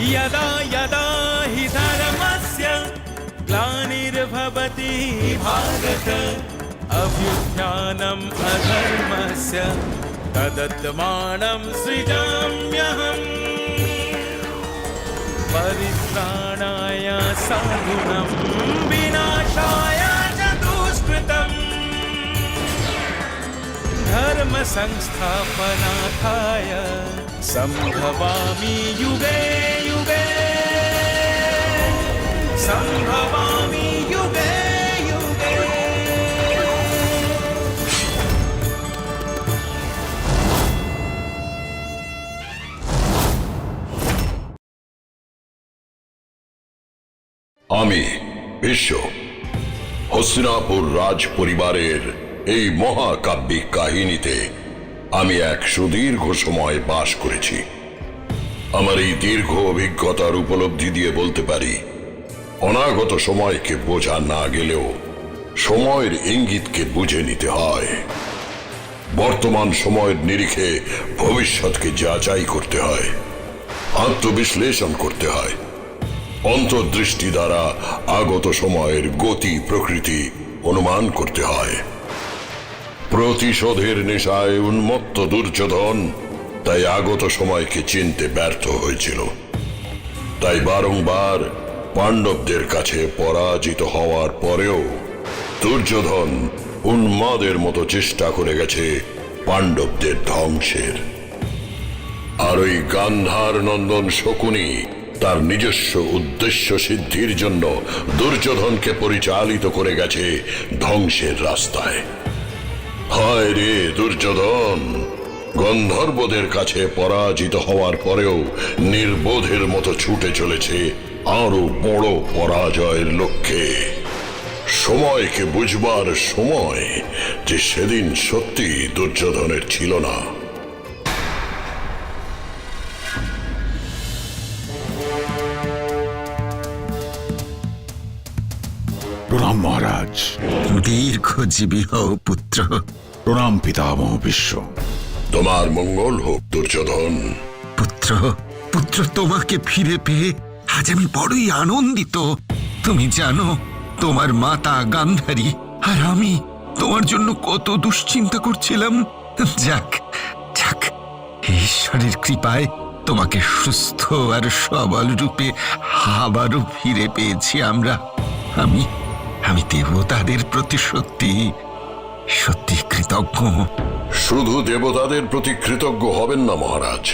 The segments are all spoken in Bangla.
यदा यदा हि धर्मस्य ग्लानिर्भवति भारत अभ्युत्थानम् अधर्मस्य तदात्मानं सृजाम्यहम् परित्राणाय साधूनां विनाशाय च दुष्कृतम् धर्म संस्थापनार्थाय संभवामि युगे युगे संभवामि युगे युगे। আমি বিশ্ব হস্তিনাপুর রাজ পরিবারের এই মহাকাব্যিক কাহিনীতে আমি এক সুদীর্ঘ সময় বাস করেছি। আমার এই দীর্ঘ অভিজ্ঞতার উপলব্ধি দিয়ে বলতে পারি, অনাগত সময়কে বোঝা না গেলেও সময়ের ইঙ্গিতকে বুঝে নিতে হয়। বর্তমান সময়ের নিরিখে ভবিষ্যৎকে যাচাই করতে হয়, আত্মবিশ্লেষণ করতে হয়। অন্তর্দৃষ্টি দ্বারা আগত সময়ের গতি প্রকৃতি অনুমান করতে হয়। প্রতিশোধের নেশায় উন্মত্ত দুর্যোধন তাই আগত সময়কে চিনতে ব্যর্থ হয়েছিল। তাই বারংবার পাণ্ডবদের কাছে পরাজিত হওয়ার পরেও দুর্যোধন উন্মাদের মতো চেষ্টা করে গেছে পাণ্ডবদের ধ্বংসের। আর ওই গান্ধার নন্দন শকুনি তার নিজস্ব উদ্দেশ্য সিদ্ধির জন্য দুর্যোধনকে পরিচালিত করে গেছে ধ্বংসের রাস্তায়। হায় রে দুর্যোধন, গন্ধর্বদের কাছে পরাজিত হওয়ার পরেও নির্বোধের মতো ছুটে চলেছে আরো বড় পরাজয়ের লক্ষ্যে। সময়কে বুঝবার সময় যে সেদিন সত্যি দুর্যোধনের ছিল না। প্রণাম মহারাজ। দীর্ঘজীবী হও পুত্র। প্রণাম পিতামহ বিশ্ব। তোমার মঙ্গল হোক দুর্যোধন। পুত্র পুত্র, তোমাকে ফিরে পেয়ে আজ আমি বড়ই আনন্দিত। তুমি জানো তোমার মাতা গান্ধারী আর আমি তোমার জন্য কত দুশ্চিন্তা করছিলাম। যাক যাক, ঈশ্বরের কৃপায় তোমাকে সুস্থ আর সবল রূপে আবারও ফিরে পেয়েছি আমরা। আমি আমি দেবতাদের প্রতি সত্যি সত্যি কৃতজ্ঞ। শুধু দেবতাদের প্রতি কৃতজ্ঞ হবেন না মহারাজ,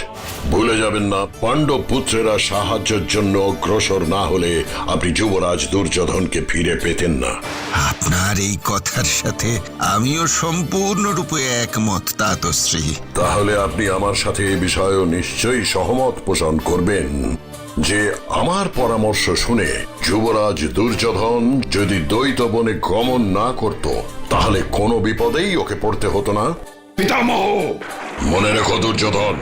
ভুলে যাবেন না পাণ্ডব পুত্রেরা সাহায্যের জন্য অগ্রসর না হলে আপনি যুবরাজ দুর্যোধনকে ফিরে পেতেন না। আপনার এই কথার সাথে আমিও সম্পূর্ণরূপে একমত তাতশ্রী। তাহলে আপনি আমার সাথে এই বিষয়েও নিশ্চয়ই সহমত পোষণ করবেন যে আমার পরামর্শ শুনে যুবরাজ দুর্যোধন যদি দ্বৈত বনে গমন না করত তাহলে কোনো বিপদেই ওকে পড়তে হতো না। পিতামহ! মনে রেখো দুর্যোধন,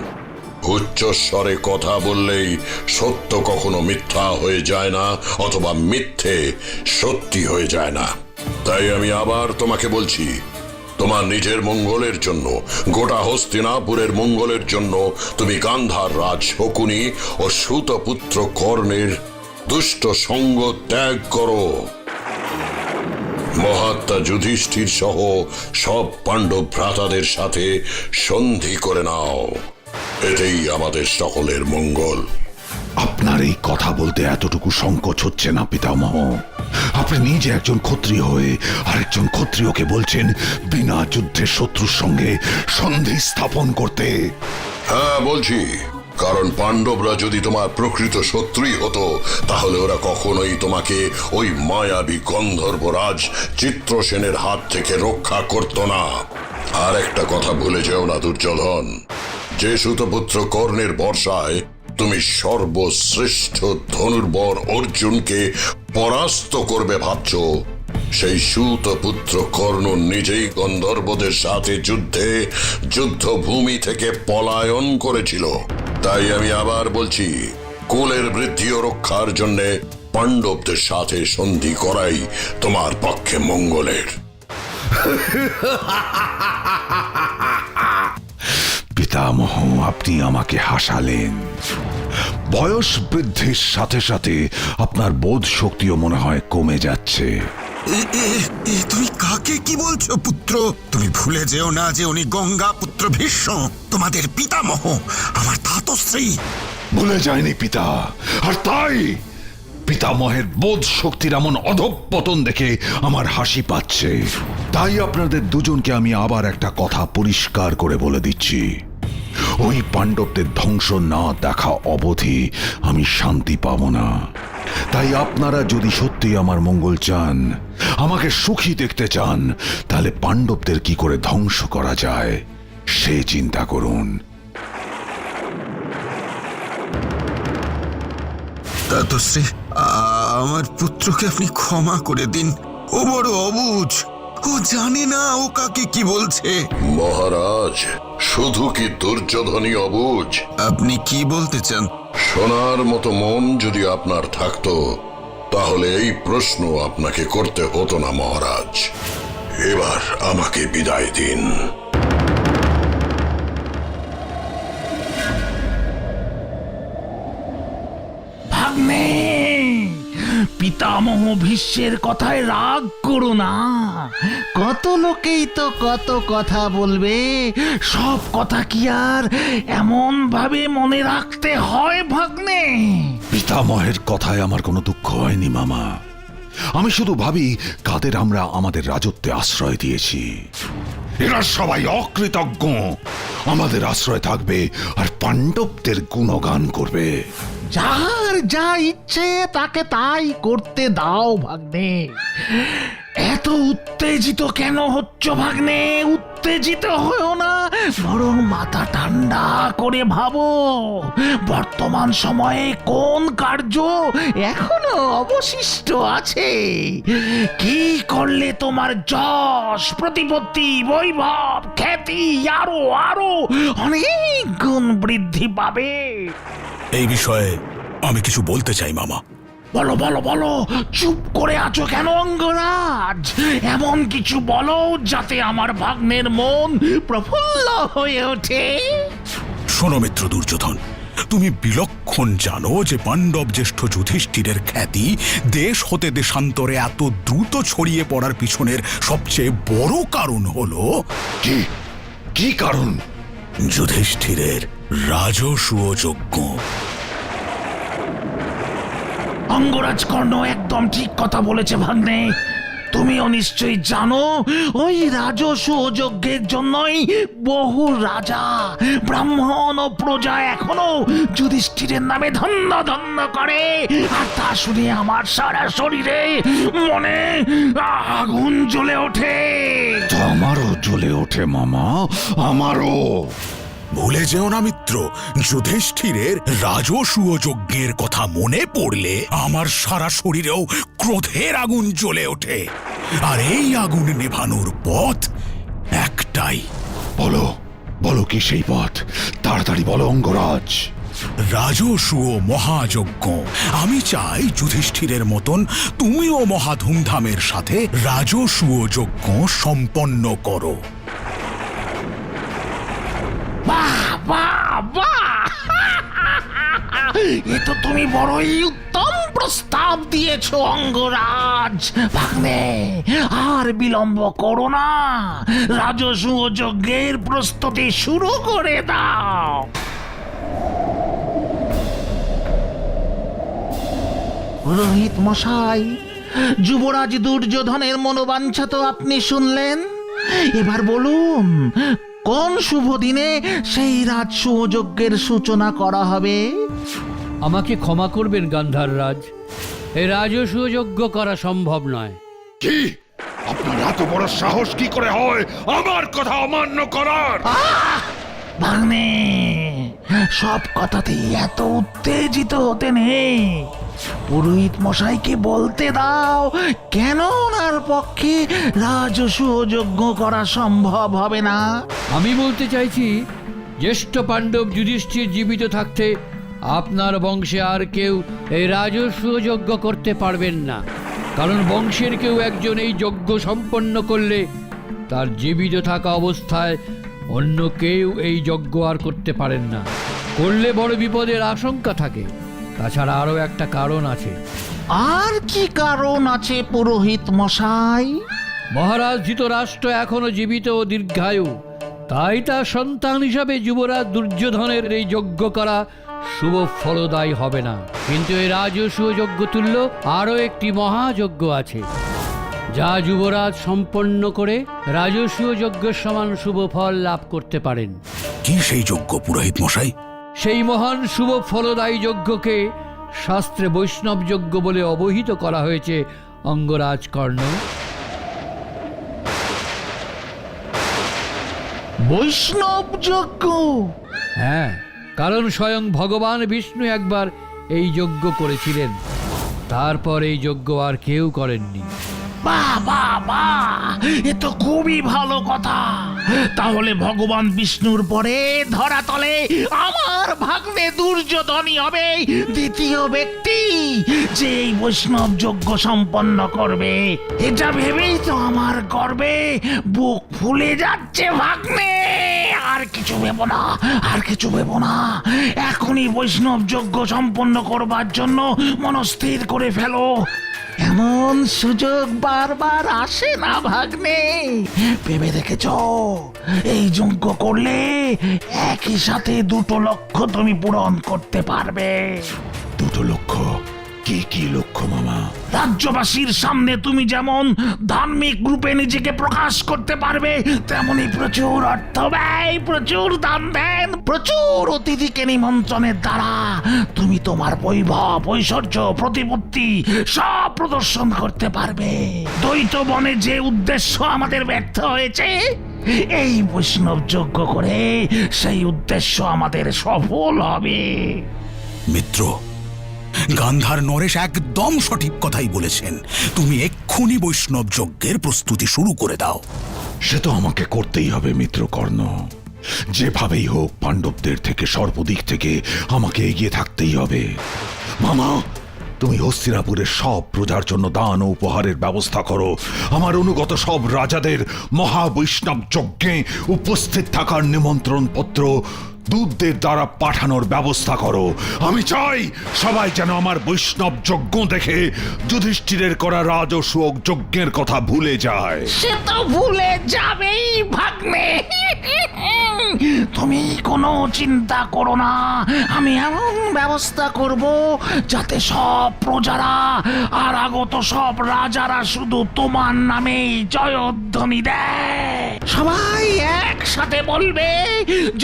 উচ্চস্বরে কথা বললেই সত্য কখনো মিথ্যা হয়ে যায় না, অথবা মিথ্যে সত্যি হয়ে যায় না। তাই আমি আবার তোমাকে বলছি, তোমার নিজের মঙ্গলের জন্য, গোটা হস্তিনাপুরের মঙ্গলের জন্য তুমি গান্ধার রাজ শকুনি ও সুতপুত্র কর্ণের দুষ্ট সঙ্গ ত্যাগ করো। মহাত্মা যুধিষ্ঠির সহ সব পাণ্ডব ভ্রাতাদের সাথে সন্ধি করে নাও, এতেই আমাদের সকলের মঙ্গল। আপনার এই কথা বলতে এতটুকু সংকোচ হচ্ছে না পিতামহ? আপনি নিজে একজন ক্ষত্রিয় হয়ে আরেকজন ক্ষত্রিয়কে বলছেন বিনা যুদ্ধে শত্রুর সঙ্গে সন্ধি স্থাপন করতে। হ্যাঁ বলছি, কারণ পাণ্ডবরা যদি তোমার প্রকৃত শত্রুই হতো তাহলে ওরা কখনোই তোমাকে ওই মায়াবী গন্ধর্বরাজ চিত্রসেনের হাত থেকে রক্ষা করত না। আর একটা কথা ভুলে যেও না দুর্যোধন, যে সুতপুত্র কর্ণের বর্ষায় তুমি সর্বশ্রেষ্ঠ ধনুর্বর অর্জুনকে পরাস্ত করবে ভাবছ, সেই সুতপুত্র কর্ণ নিজেই গন্ধর্বদের সাথে যুদ্ধে যুদ্ধভূমি থেকে পলায়ন করেছিল। তাই আমি আবার বলছি, কুলের বৃদ্ধি ও রক্ষার জন্য পাণ্ডবদের সাথে সন্ধি করাই তোমার পক্ষে মঙ্গলের। পিতামহ, আপনি আমাকে হাসালেন। বয়স বৃদ্ধির সাথে সাথে আপনার বোধ শক্তিও মনে হয় কমে যাচ্ছে। তুমি কাকে কি বলছো পুত্র? তুমি ভুলে যেও না যে উনি গঙ্গা পুত্র ভীষ্ম, তোমাদের পিতামহ, আমার ধাতশ্রী। ভুলে যায়নি পিতা, আর তাই পিতামহের বোধ শক্তির এমন অধঃপতন দেখে আমার হাসি পাচ্ছে। তাই আপনাদের দুজনকে আমি আবার একটা কথা পরিষ্কার করে বলে দিচ্ছি, ওই পাণ্ডবদের ধ্বংস না দেখা অবধি আমি শান্তি পাব না। তাই আপনারা যদি সত্যি আমার মঙ্গল চান, আমাকে সুখী দেখতে চান, তাহলে পাণ্ডবদের কি করে ধ্বংস করা যায় সে চিন্তা করুন। ধাতশ্রী, আমার পুত্রকে আপনি ক্ষমা করে দিন। ও বড় অবুঝ, ও জানে না ও কাকে কি বলছে। মহারাজ, শুধু কি দুর্যোধনই অবুঝ? আপনি কি বলতে চান? সোনার মতো মন যদি আপনার থাকতো, তাহলে এই প্রশ্ন আপনাকে করতে হতো না মহারাজ। এবার আমাকে বিদায় দিন। ভাগ্নে, পিতামহ ভীষ্মের কথায় রাগ করো না। কত লোকেই তো কত কথা বলবে, সব কথা কি আর এমন ভাবে মনে রাখতে হয় ভাগ্নে? পিতামহের কথায় আমার কোনো দুঃখ হয়নি মামা। আমি শুধু ভাবি কাদের আমরা আমাদের রাজত্বে আশ্রয় দিয়েছি। এরা সবাই অকৃতজ্ঞ, আমাদের আশ্রয় থাকবে আর পাণ্ডবদের গুণগান করবে। যার যা ইচ্ছে তাকে তাই করতে দাও ভাগ্নে। এত উত্তেজিত কেন হচ্ছ ভাগ্নে? উত্তেজিত হয়েও না, বরং মাথা ঠান্ডা করে ভাবো বর্তমান সময়ে কোন কার্য এখনো অবশিষ্ট আছে। কি করলে তোমার যশ, প্রতিপত্তি, বৈভব, খ্যাতি আরো আরো অনেক গুণ বৃদ্ধি পাবে। এই বিষয়ে আমি কিছু বলতে চাই মামা। বলো বলো বলো, চুপ করে আছো কেন অঙ্গরাজ? এমন কিছু বলো যাতে আমার ভাগ্নের মন প্রফুল্ল হয়ে ওঠে। শোনো মিত্র দুর্যোধন, তুমি বিলক্ষণ জানো যে পাণ্ডব জ্যেষ্ঠ যুধিষ্ঠিরের খ্যাতি দেশ হতে দেশান্তরে এত দ্রুত ছড়িয়ে পড়ার পিছনের সবচেয়ে বড় কারণ হলো কি কি কারণ? যুধিষ্ঠিরের রাজসূয় যজ্ঞ। অঙ্গরাজ কর্ণ একদম ঠিক কথা বলেছে ভাগ্নে। তুমিও নিশ্চয়ই জানো ওই রাজসূয় যজ্ঞের জন্যই বহু রাজা, ব্রাহ্মণ ও প্রজা এখনো যুধিষ্ঠিরের নামে ধন্য ধন্য করে। আর তা শুনে আমার সারা শরীরে মনে আগুন জ্বলে ওঠে। তো আমারও জ্বলে ওঠে মামা, আমারও। ভুলে যেও না মিত্র, যুধিষ্ঠিরের রাজসূয় যজ্ঞের কথা মনে পড়লে আমার সারা শরীরেও ক্রোধের আগুন জ্বলে ওঠে। আর এই আগুন নেভানোর পথ একটাই। বলো বলো, কি সেই পথ? তাড়াতাড়ি বলো অঙ্গরাজ। রাজসূয় মহাযজ্ঞ। আমি চাই যুধিষ্ঠিরের মতন তুমিও মহা ধুমধামের সাথে রাজসূয় যজ্ঞ সম্পন্ন করো। বাহ বাহ বাহ! এ তো তুমি বড়ই উত্তম প্রস্তাব দিয়েছ অঙ্গরাজ। ভাগ্নে, আর বিলম্ব করো না, রাজসূয় যজ্ঞের প্রস্তুতি শুরু করে দাও। পুরোহিত মশাই, যুবরাজ দুর্যোধনের মনোবাঞ্ছা তো আপনি শুনলেন। এবার বলুন, কোন শুভ দিনে সেই রাজসূয় যজ্ঞের সূচনা করা হবে? আমাকে ক্ষমা করবেন গান্ধার রাজ, এই রাজসূয় যজ্ঞ করা সম্ভব নয়। কি আপনার এত বড় সাহস কি করে হয় আমার কথা অমান্য করার? ভাগ্নে, সব কথাতেই এত উত্তেজিত হতে নেই। পুরোহিত মশাইকে বলতে দাও কেন ওনার পক্ষে রাজসূয় যজ্ঞ করা সম্ভব হবে না। আমি বলতে চাইছি, জ্যেষ্ঠ পাণ্ডব যুধিষ্ঠির জীবিত থাকতে আপনার বংশে আর কেউ এই রাজসূয় যজ্ঞ করতে পারবেন না। কারণ বংশের কেউ একজন এই যজ্ঞ সম্পন্ন করলে তার জীবিত থাকা অবস্থায় অন্য কেউ এই যজ্ঞ আর করতে পারেন না। করলে বড় বিপদের আশঙ্কা থাকে। তাছাড়া আরও একটা কারণ আছে। আর কি কারণ আছে পুরোহিত মশাই? মহারাজ ধৃতরাষ্ট্র এখনো জীবিত ও দীর্ঘায়ু, তাই তার সন্তান হিসাবে যুবরাজ দুর্যোধনের এই যজ্ঞ করা শুভ ফলদায়ী হবে না। কিন্তু এই রাজসূয় যজ্ঞ তুল্য আরও একটি মহাযজ্ঞ আছে, যা যুবরাজ সম্পন্ন করে রাজসূয় যজ্ঞের সমান শুভ ফল লাভ করতে পারেন। কি সেই যজ্ঞ পুরোহিত মশাই? সেই মহান শুভ ফলদায়ী যজ্ঞকে শাস্ত্রে বৈষ্ণব যজ্ঞ বলে অবহিত করা হয়েছে অঙ্গরাজ কর্ণ। বৈষ্ণব যজ্ঞ? হ্যাঁ, কারণ স্বয়ং ভগবান বিষ্ণু একবার এই যজ্ঞ করেছিলেন, তারপর এই যজ্ঞ আর কেউ করেননি। বাহ বাহ বাহ, এ তো খুবই ভালো কথা। তাহলে ভগবান বিষ্ণুর পরে ধরাতলে আমার ভাগ্নে দুর্যোধনই হবে দ্বিতীয় ব্যক্তি যে এই বৈষ্ণব যজ্ঞ সম্পন্ন করবে। এটা ভেবেই তো আমার গর্বে বুক ফুলে যাচ্ছে ভাগ্নে। আর কিছু ভেবো না, আর কিছু ভেবো না। এখনই বৈষ্ণব যজ্ঞ সম্পন্ন করবার জন্য মনস্থির করে ফেলো। এমন সুযোগ বারবার আসে না ভাগ্নে। ভেবে দেখেছ, এই যজ্ঞ করলে একই সাথে দুটো লক্ষ্য তুমি পূরণ করতে পারবে। দুটো লক্ষ্য? কি কি লক্ষ্য মামা? রাজ্যবাসীর সামনে তুমি যেমন ধার্মিক রূপে নিজেকে প্রকাশ করতে পারবে, তেমনি প্রচুর অর্থ ব্যয়, প্রচুর দান দেন, প্রচুর অতিথিকে নিমন্ত্রণের দ্বারা তুমি তোমার বৈভব, ঐশ্বর্য, প্রতিপত্তি সব প্রদর্শন করতে পারবে। দ্বৈত বনে যে উদ্দেশ্য আমাদের ব্যর্থ হয়েছে, এই বৈষ্ণব যজ্ঞ করে সেই উদ্দেশ্য আমাদের সফল হবে। মিত্র, গান্ধার নরেশ একদম সঠিক কথাই বলেছেন। তুমি এক্ষুনি বৈষ্ণব যজ্ঞের প্রস্তুতি শুরু করে দাও। সে তো আমাকে করতেই হবে মিত্র কর্ণ। যেভাবেই হোক পাণ্ডবদের থেকে সর্বদিক থেকে আমাকে এগিয়ে থাকতেই হবে। মামা, তুমি হস্তিনাপুরের সব প্রজার জন্য দান ও উপহারের ব্যবস্থা করো। আমার অনুগত সব রাজাদের মহাবৈষ্ণব যজ্ঞে উপস্থিত থাকার নিমন্ত্রণ পত্র দূতদের দ্বারা পাঠানোর ব্যবস্থা করো। আমি চাই সবাই যেন আমার বৈষ্ণব যজ্ঞ দেখে যুধিষ্ঠিরের করা রাজসূয় যজ্ঞের কথা ভুলে যায়। সে তো ভুলে যাবেই ভাগ্নে। তুমি কোনো চিন্তা করো না, আমি এমন ব্যবস্থা করব যাতে সব প্রজারা আর আগত সব রাজারা শুধু তোমার নামেই জয়ধ্বনি দেয়। সবাই একসাথে বলবে,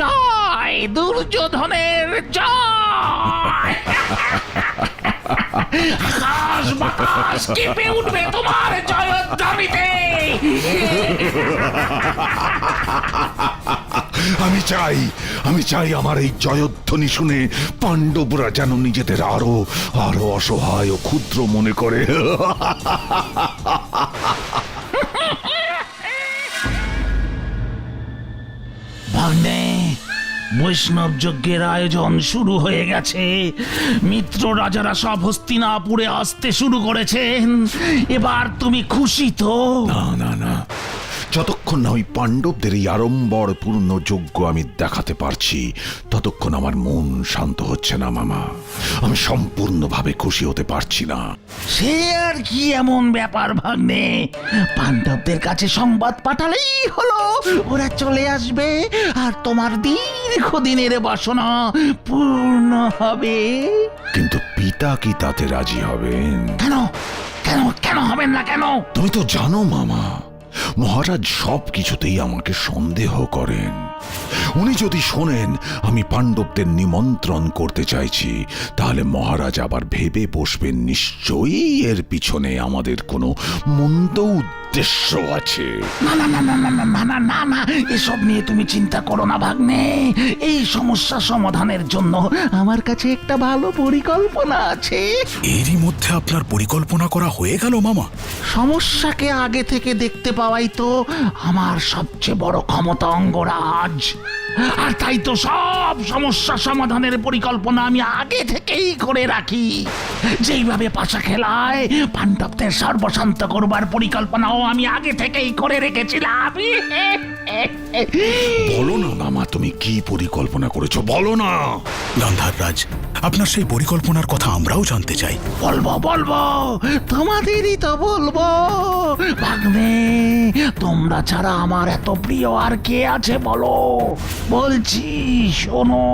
জয় দুর্যোধনের জয়। আকাশ বাতাস কেঁপে উঠবে তোমার জয়ধ্বনিতে। আমি চাই আমার এই জয়ধ্বনি শুনে পাণ্ডবরা যেন নিজেদের আরো আরো অসহায় ও ক্ষুদ্র মনে করে। ভাগ্নে, বৈষ্ণব যজ্ঞের আয়োজন শুরু হয়ে গেছে। মিত্র রাজারা সব হস্তিনাপুরে আসতে শুরু করেছেন। এবার তুমি খুশি তো? না না না, যতক্ষণ না ওই পাণ্ডবদের এই আড়ম্বর পূর্ণ যজ্ঞ আমি দেখাতে পারছি, ততক্ষণ আমার মন শান্ত হচ্ছে না মামা। আমি সম্পূর্ণভাবে খুশি হতে পারছি না। সে আর কি এমন ব্যাপার ভাগ্নে, পাণ্ডবদের কাছে সংবাদ পাঠালেই হলো, ওরা চলে আসবে আর তোমার দীর্ঘদিনের বাসনা পূর্ণ হবে। কিন্তু পিতা কি তাতে রাজি হবেন? কেন কেন কেন হবেন না কেন? তুমি তো জানো মামা, মহারাজ সব কিছুতেই আমাকে সন্দেহ করেন। উনি যদি শোনেন আমি পাণ্ডবদের নিমন্ত্রণ করতে চাইছি, তাহলে মহারাজ আবার ভেবে বসবেন নিশ্চয়ই এর পিছনে আমাদের কোনো মন্দ উদ্দেশ্য আছে। না না না না না না না না না না, এসব নিয়ে তুমি চিন্তা করো না ভাগ্নে। এই সমস্যা সমাধানের জন্য আমার কাছে একটা ভালো পরিকল্পনা আছে। এরই মধ্যে আপনার পরিকল্পনা করা হয়ে গেল মামা? সমস্যাকে আগে থেকে দেখতে পাওয়াই তো আমার সবচেয়ে বড় ক্ষমতা অঙ্গরাজ। আর তাই তো সব সমস্যা সমাধানের পরিকল্পনা আমি আগে থেকেই করে রাখি। যেইভাবে পাশা খেলায় পাণ্ডবদের সর্বশান্ত করবার পরিকল্পনাও আমি আগে থেকেই করে রেখেছিলাম। বলো না মামা, তুমি কি পরিকল্পনা করেছো, বলো না। গান্ধাররাজ, আপনার সেই পরিকল্পনার কথা আমরাও জানতে চাই। বলবো বলবো, তোমাদেরই তো বলবো। ভাগ্নে, তোমরা ছাড়া আমার এত প্রিয় আর কে আছে বলো? বলছি শোনো।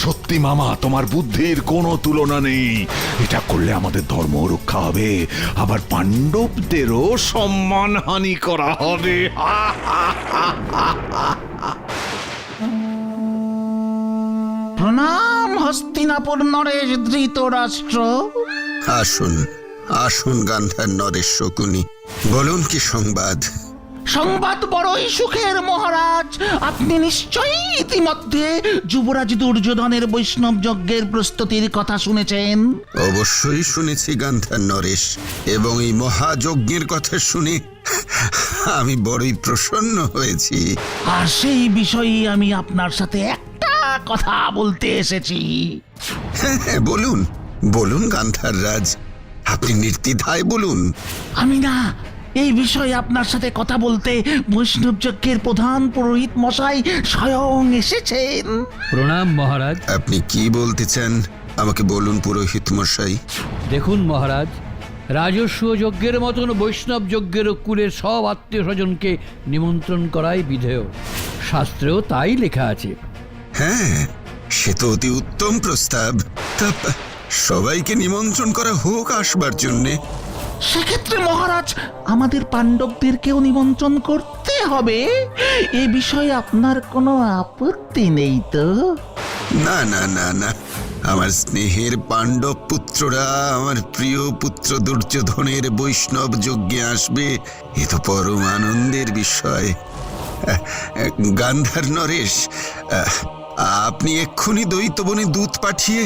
সত্যি মামা, তোমার বুদ্ধির কোনো তুলনা নেই। এটা করলে আমাদের ধর্ম রক্ষা হবে, আবার পাণ্ডবদেরও সম্মানহানি করা হবে। প্রণাম হস্তিনাপুর নরেশ ধৃতরাষ্ট্র। আসুন আসুন গান্ধার নরেশ শকুনি, বলুন কি সংবাদ? সংবাদ বড়ই সুখের মহারাজ। আপনি নিশ্চয়ই ইতিমধ্যে যুবরাজ দুর্যোধনের বৈষ্ণব যজ্ঞের প্রস্তুতির কথা শুনেছেন। অবশ্যই শুনেছি গান্ধার নরেশ, এবং এই মহাযজ্ঞের কথা শুনে আমি বড়ই প্রসন্ন হয়েছি। আর সেই বিষয়ে আমি আপনার সাথে একটা কথা বলতে এসেছি। হ্যাঁ, বলুন বলুন গান্ধার রাজ, আপনি নির্দ্বিধায় বলুন। আমি না, এই বিষয়ে আপনার সাথে কথা বলতে বৈষ্ণব যজ্ঞের প্রধান পুরোহিত মশাই স্বয়ং এসেছেন। প্রণাম মহারাজ। আপনি কি বলতে চান আমাকে বলুন পুরোহিত মশাই। দেখুন মহারাজ, রাজস্ব যজ্ঞের মতন বৈষ্ণব যজ্ঞের কুলের সব আত্মীয় স্বজনকে নিমন্ত্রণ করাই বিধেয়। শাস্ত্রেও তাই লেখা আছে। হ্যাঁ, সে তো অতি উত্তম প্রস্তাব। তা সবাইকে নিমন্ত্রণ করা হোক আসবার জন্যে। সেক্ষেত্রে মহারাজ, আমাদের পাণ্ডবদেরকেও নিমন্ত্রণ করতে হবে। এ বিষয়ে আপনার কোনো আপত্তি নেই তো? না না না না, আমার স্নেহের পাণ্ডব পুত্ররা আমার প্রিয় পুত্র দুর্যোধনের বৈষ্ণব যজ্ঞে আসবে, এ তো পরম আনন্দের বিষয়। গান্ধার নরেশ, আপনি এক্ষুনি দৈত্যবনে দূত পাঠিয়ে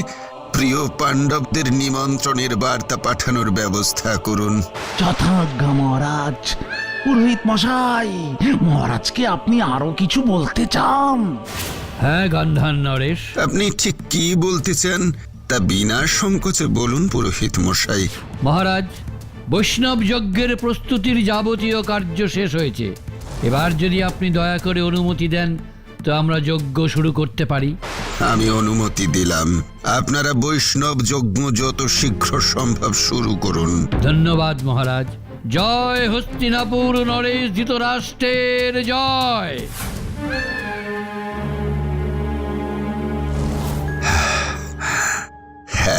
প্রিয় পাণ্ডবদের নিমন্ত্রণের বার্তা পাঠানোর ব্যবস্থা করুন। যথাজ্ঞা মহারাজ। পুরোহিত মশাই, মহারাজকে আপনি আরো কিছু বলতে চান? হ্যাঁ গান্ধার নরেশ, আপনি ঠিক কি বলতে চান তা বিনা সংকোচে বলুন পুরোহিত মশাই। মহারাজ, বৈষ্ণব যজ্ঞের প্রস্তুতির যাবতীয় কার্য শেষ হয়েছে। এবার যদি আপনি দয়া করে অনুমতি দেন তো আমরা যজ্ঞ শুরু করতে পারি। আমি অনুমতি দিলাম। আপনারা বৈষ্ণব যজ্ঞ যত শীঘ্র সম্ভব শুরু করুন। ধন্যবাদ মহারাজ। জয় হস্তিনাপুর নরেশ ধৃতরাষ্ট্রের জয়।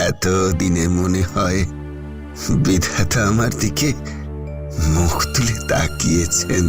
এত দিনে মনে হয় বিধাতা আমার দিকে মুখ তুলে তাকিয়েছেন।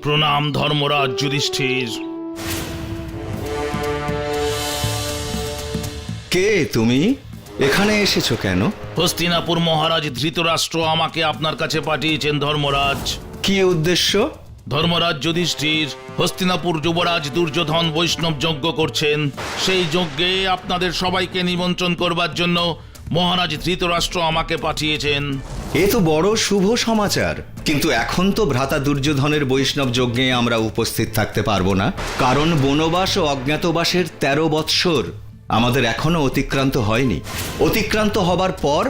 প্রণাম ধর্মরাজ যুধিষ্ঠির। কে তুমি? এখানে এসেছো কেন? হস্তিনাপুর মহারাজ ধৃতরাষ্ট্র আমাকে আপনার কাছে পাঠিয়েছেন ধর্মরাজ। কি উদ্দেশ্য? ধর্মরাজ যুধিষ্ঠির, হস্তিনাপুর যুবরাজ দুর্যোধন বৈষ্ণব যজ্ঞ করছেন। সেই যজ্ঞে আপনাদের সবাইকে নিমন্ত্রণ করবার জন্য মহারাজ ধৃতরাষ্ট্র আমাকে পাঠিয়েছেন। এ তো বড় শুভ সমাচার, কিন্তু এখন তো ভ্রাতা দুর্যোধনের বৈষ্ণব যজ্ঞে আমরা উপস্থিত থাকতে পারবো না, কারণ বনবাস ও অজ্ঞাতবাসের 13 বৎসর আমাদের এখনো অতিক্রান্ত হয়নি। অতিক্রান্ত হবার পর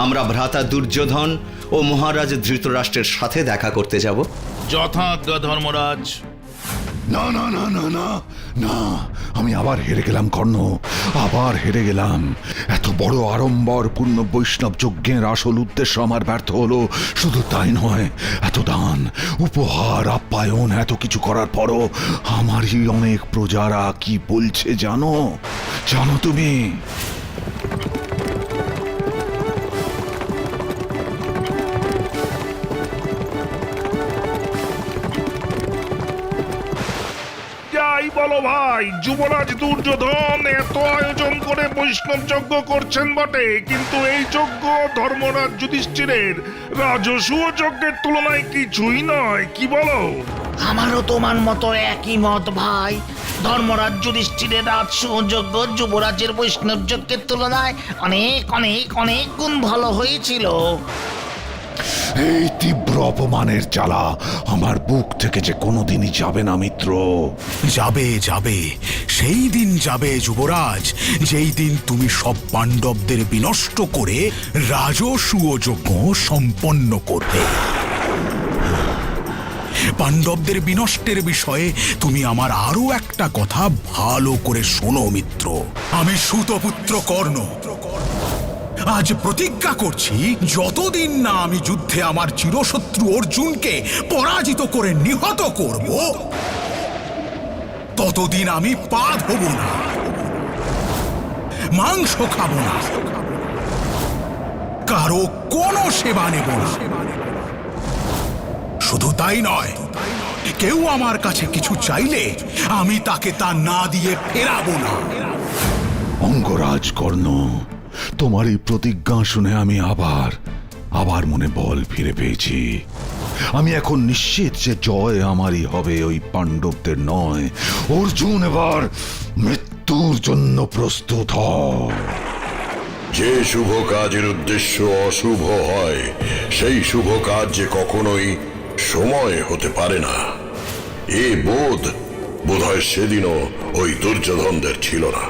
আমরা ভ্রাতা দুর্যোধন ও মহারাজ ধৃতরাষ্ট্রের সাথে দেখা করতে যাব। যথাজ্ঞা ধর্মরাজ। না না না না না না, আমি আবার হেরে গেলাম কর্ণ, আবার হেরে গেলাম। এত বড় আড়ম্বর পূর্ণ বৈষ্ণব যজ্ঞের আসল উদ্দেশ্য আমার ব্যর্থ হলো। শুধু তাই নয়, এত দান উপহার আপ্যায়ন এত কিছু করার পরও আমারই অনেক প্রজারা কি বলছে জানো জানো তুমি? যাই বলো ভাই, যুবরাজ দুর্যোধন এত আয়োজন করে বৈষ্ণব যজ্ঞ করছেন বটে, কিন্তু এই যজ্ঞ ধর্মরাজ যুধিষ্ঠিরের রাজসূয় যজ্ঞের তুলনায় কিছুই নয়, কি বলো? আমারও তোমার মতো একই মত ভাই। ধর্মরাজ যুধিষ্ঠিরের রাজসূয় যুবরাজের বৈষ্ণব যজ্ঞের তুলনায় অনেক অনেক অনেক গুণ ভালো হয়েছিল। এই তীব্র অপমানের জ্বালা আমার বুক থেকে যে কোনোদিনই যাবে না মিত্র। যাবে যাবে, সেই দিন যাবে যুবরাজ, যেই দিন তুমি সব পাণ্ডবদের বিনষ্ট করে রাজসূয় যজ্ঞ সম্পন্ন করবে। পাণ্ডবদের বিনষ্টের বিষয়ে তুমি আমার আরো একটা কথা ভালো করে শোনো মিত্র। আমি সুতপুত্র কর্ণ আজ প্রতিজ্ঞা করছি, যতদিন না আমি যুদ্ধে আমার চিরশত্রু অর্জুনকে পরাজিত করে নিহত করব, ততদিন আমি পা ধোব না, মাংস খাব না, কারো কোনো সেবা নেব না। শুধু তাই নয়, কেউ আমার কাছে কিছু চাইলে আমি তাকে তা না দিয়ে ফেরাবো না। অঙ্গরাজ কর্ণ, তোমার এই প্রতিজ্ঞা শুনে আমি আবার মনে বল ফিরে পেয়েছি। আমি এখন নিশ্চিত যে জয় আমারই হবে, ওই পাণ্ডবদের নয়। অর্জুন এবার মৃত্যুর জন্য প্রস্তুত হয়। যে শুভ কাজের উদ্দেশ্য অশুভ হয়, সেই শুভ কাজ যে কখনোই সময় হতে পারে না, এ বোধহয় সেদিনও ওই দুর্যোধনদের ছিল না।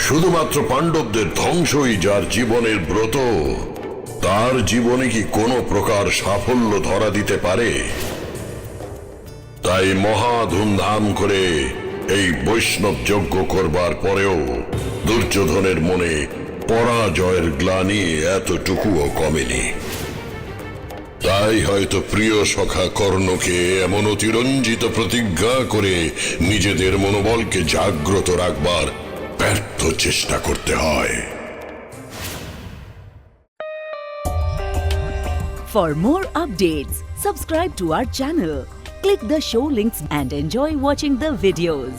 শুধুমাত্র পাণ্ডবদের ধ্বংসই যার জীবনের ব্রত, তার জীবনে কি কোনো প্রকার সাফল্য ধরা দিতে পারে? তাই মহা ধুমধাম করে এই বৈষ্ণব যজ্ঞ করবার পরেও দুর্যোধনের মনে পরাজয়ের গ্লানি এতটুকুও কমেনি। তাই হয়তো প্রিয় সখা কর্ণকে এমন অতিরঞ্জিত প্রতিজ্ঞা করে নিজেদের মনোবলকে জাগ্রত রাখবার ব্যর্থ চেষ্টা করতে হয়। For more updates, subscribe to our channel, click the show links and enjoy watching the videos.